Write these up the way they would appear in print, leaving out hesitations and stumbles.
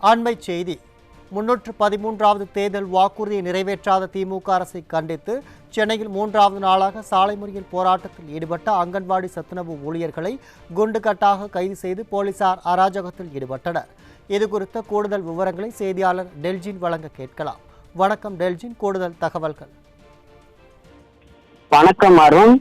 அண்மை செய்தி. 313வது தேர்தல் வாக்குறுதியை நிறைவேற்றாத திமுக அரசை கண்டித்து சென்னையில் 3வது நாளாக சாலை மறியல் போராட்டத்தில் ஈடுபட்ட அங்கன்வாடி சத்துணவு ஊழியர்களை குண்டுகட்டாக கைது செய்து போலீசார் அராஜகத்தில் ஈடுபட்டனர். இதுகுறித்த கூடுதல் விவரங்களை செய்தியாளர் டெல்ஜின் வழங்க கேட்கலாம். வணக்கம் டெல்ஜின், கூடுதல் தகவல்கள். வணக்கம் அருண்.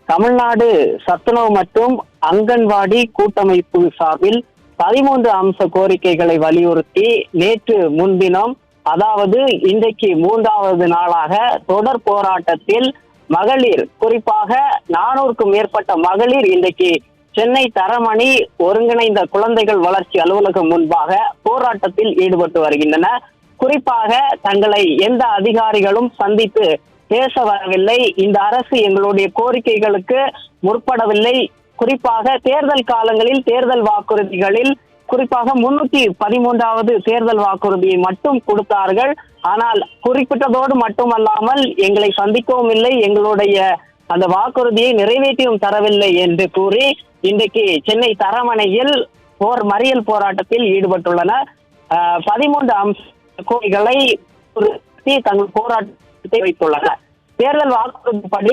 தமிழ்நாடு சத்துணவு மற்றும் அங்கன்வாடி கூட்டமைப்பு சார்பில் 13 அம்ச கோரிக்கைகளை வலியுறுத்தி நேற்று முன்தினம், அதாவது இன்றைக்கு 3வது நாளாக தொடர் போராட்டத்தில் மகளிர், குறிப்பாக 400க்கும் மேற்பட்ட மகளிர் இன்றைக்கு சென்னை தரமணி ஒருங்கிணைந்த குழந்தைகள் வளர்ச்சி அலுவலகம் முன்பாக போராட்டத்தில் ஈடுபட்டு வருகின்றனர். குறிப்பாக தங்களை எந்த அதிகாரிகளும் சந்தித்து பேச வரவில்லை, இந்த அரசு எங்களுடைய கோரிக்கைகளுக்கு முற்படவில்லை. குறிப்பாக தேர்தல் காலங்களில் தேர்தல் வாக்குறுதிகளில் குறிப்பாக 313வது தேர்தல் வாக்குறுதியை மட்டும் கொடுத்தார்கள். ஆனால் குறிப்பிட்டதோடு மட்டுமல்லாமல் எங்களை சந்திக்கவும் இல்லை, எங்களுடைய அந்த வாக்குறுதியை நிறைவேற்றியும் தரவில்லை என்று கூறி இன்றைக்கு சென்னை தரமணையில் மறியல் போராட்டத்தில் ஈடுபட்டுள்ளனர். 13 அம்ச கோரிக்கைகளை தங்கள் போராட்டத்தை வைத்துள்ளனர். தேர்தல் வாக்குறுதிப்படி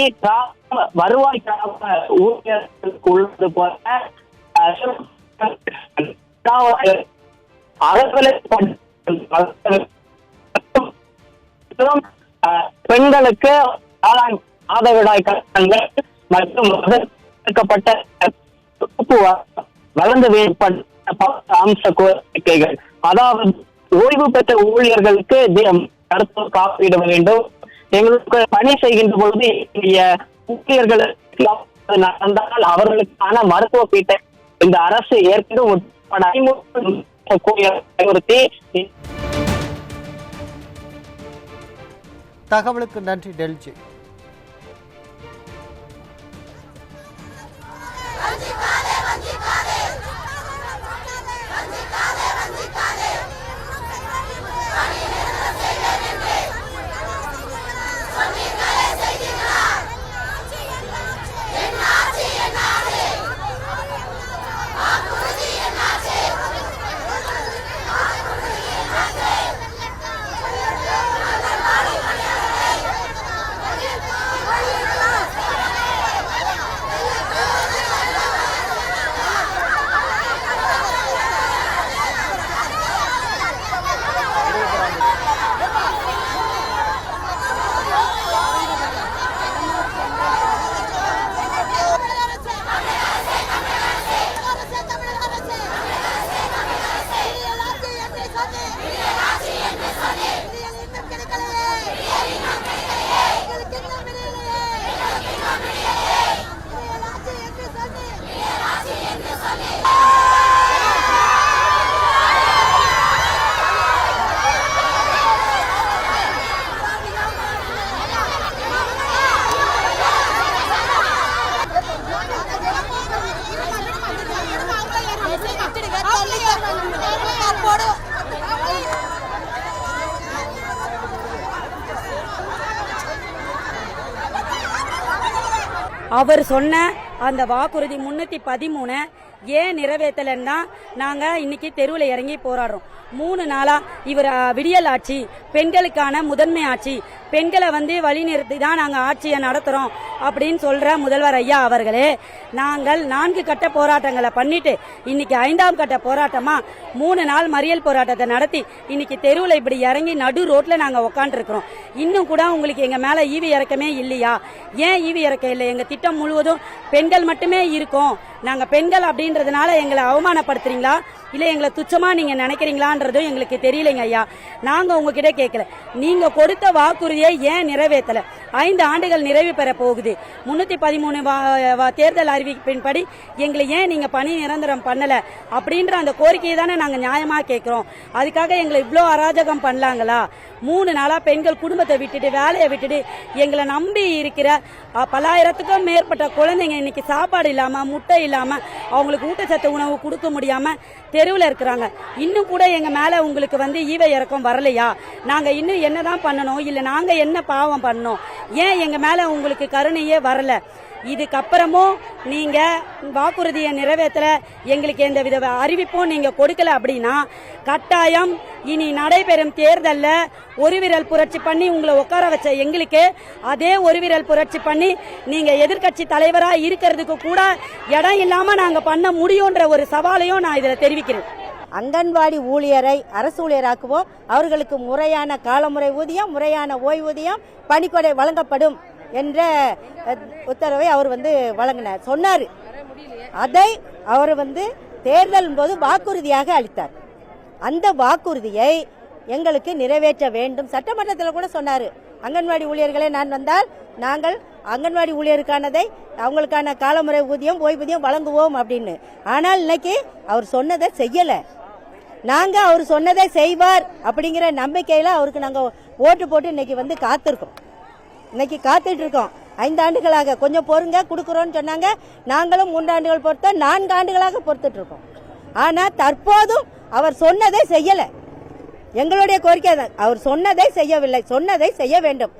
வருவாய் ஊழியர்களுக்கு உள்ளது போல பெண்களுக்கு மாதவிடாய் கட்டணங்கள் மற்றும் வளர்ந்து வேறுபட்ட அம்ச கோரிக்கைகள், அதாவது ஓய்வு பெற்ற ஊழியர்களுக்கு மருத்துவ காப்பீடு வேண்டும். எங்களுக்கு பணி செய்கின்ற பொழுது ஊழியர்களுக்கு நடந்தால் அவர்களுக்கான மருத்துவ பீட்டை இந்த அரசு ஏற்கனவே தகவலுக்கு நன்றி டெல்ஜி. அவர் சொன்ன அந்த வாக்குறுதி 313 ஏன் நிறைவேற்றலைன்னா நாங்கள் இன்னைக்கு தெருவில் இறங்கி போராடுறோம். 3 நாளா இவர் விடியல் ஆட்சி, பெண்களுக்கான முதன்மை ஆட்சி, பெண்களை வழி நிறுத்தி தான் நாங்கள் ஆட்சியை நடத்துகிறோம் அப்படின்னு சொல்கிற முதல்வர் ஐயா அவர்களே, நாங்கள் 4 கட்ட போராட்டங்களை பண்ணிட்டு இன்னைக்கு 5ஆம் கட்ட போராட்டமாக 3 நாள் மறியல் போராட்டத்தை நடத்தி இன்னைக்கு தெருவில் இப்படி இறங்கி நடு ரோட்டில் நாங்கள் உட்காந்துருக்கிறோம். இன்னும் கூட உங்களுக்கு எங்கள் மேலே ஈவி இறக்கமே இல்லையா? ஏன் ஈவி இறக்கம் இல்லை? எங்கள் திட்டம் முழுவதும் பெண்கள் மட்டுமே இருக்கும். நாங்கள் பெண்கள் அப்படின்றதுனால எங்களை அவமானப்படுத்துறீங்களா, இல்லை எங்களை துச்சமாக நீங்கள் நினைக்கிறீங்களான்றதும் எங்களுக்கு தெரியலைங்க ஐயா. நாங்கள் உங்ககிட்ட கேட்கல, நீங்கள் கொடுத்த வாக்குறுதியை ஏன் நிறைவேற்றலை? 5 ஆண்டுகள் நிறைவு பெற போகுது. 313 தேர்தல் அறிவிப்பின்படி எங்களை ஏன் நீங்கள் பணி நிரந்தரம் பண்ணலை அப்படின்ற அந்த கோரிக்கையை தானே நாங்கள் நியாயமாக கேட்குறோம். அதுக்காக எங்களை இவ்வளோ அராஜகம் பண்ணலாங்களா? 3 நாளாக பெண்கள் குடும்பத்தை விட்டுட்டு வேலையை விட்டுட்டு எங்களை நம்பி இருக்கிற பல்லாயிரத்துக்கும் மேற்பட்ட குழந்தைங்க இன்னைக்கு சாப்பாடு இல்லாமல், முட்டை இல்லாமல், அவங்களுக்கு ஊட்டச்சத்து உணவு கொடுக்க முடியாமல் தெருவில் இருக்கிறாங்க. இன்னும் கூட எங்கள் மேலே உங்களுக்கு ஈவை இறக்கம் வரலையா? நாங்கள் இன்னும் என்னதான் பண்ணணும்? இல்லை நாங்கள் என்ன பாவம் பண்ணோம்? ஏன் எங்கள் மேலே உங்களுக்கு கருணையே வரல? இதுக்கப்புறமும் நீங்க வாக்குறுதியை நிறைவேற்றல, எங்களுக்கு எந்த வித அறிவிப்பும் நீங்க கொடுக்கல அப்படின்னா கட்டாயம் இனி நடைபெறும் தேர்தல்ல ஒரு விரல் புரட்சி பண்ணி உங்களை உட்கார வச்ச எங்களுக்கு அதே ஒரு விரல் புரட்சி பண்ணி நீங்க எதிர்க்கட்சி தலைவரா இருக்கிறதுக்கு கூட இடம் இல்லாம நாங்க பண்ண முடியும்ன்ற ஒரு சவாலையும் நான் இதுல தெரிவிக்கிறேன். அங்கன்வாடி ஊழியரை அரசு ஊழியராக்குவோம். அவர்களுக்கு முறையான காலமுறை ஊதியம், முறையான ஓய்வூதியம், பணிக்கொடை வழங்கப்படும் என்ற உத்தரவை அவர் வழங்கினார், சொன்னார். அதை அவர் தேர்தல் போது வாக்குறுதியாக அளித்தார். அந்த வாக்குறுதியை எங்களுக்கு நிறைவேற்ற வேண்டும். சட்டமன்றத்தில் கூட சொன்னார், அங்கன்வாடி ஊழியர்களை நான் வந்தால் நாங்கள் அங்கன்வாடி ஊழியருக்கானதை அவங்களுக்கான காலமுறை ஊதியம் ஓய்வூதியம் வழங்குவோம் அப்படின்னு. ஆனால் இன்னைக்கு அவர் சொன்னதை செய்யல. நாங்க அவர் சொன்னதை செய்வார் அப்படிங்கிற நம்பிக்கையில அவருக்கு நாங்க ஓட்டு போட்டு இன்னைக்கு காத்திருக்கோம். இன்னைக்கு காத்துட்டு இருக்கோம். 5 ஆண்டுகளாக கொஞ்சம் பொறுங்க கொடுக்குறோம்னு சொன்னாங்க. நாங்களும் 3 ஆண்டுகள் பொறுத்தோம், 4 ஆண்டுகளாக பொறுத்துட்டு இருக்கோம். ஆனா தற்போதும் அவர் சொன்னதை செய்யல. எங்களுடைய கோரிக்கை அவர் சொன்னதை செய்யவில்லை, சொன்னதை செய்ய வேண்டும்.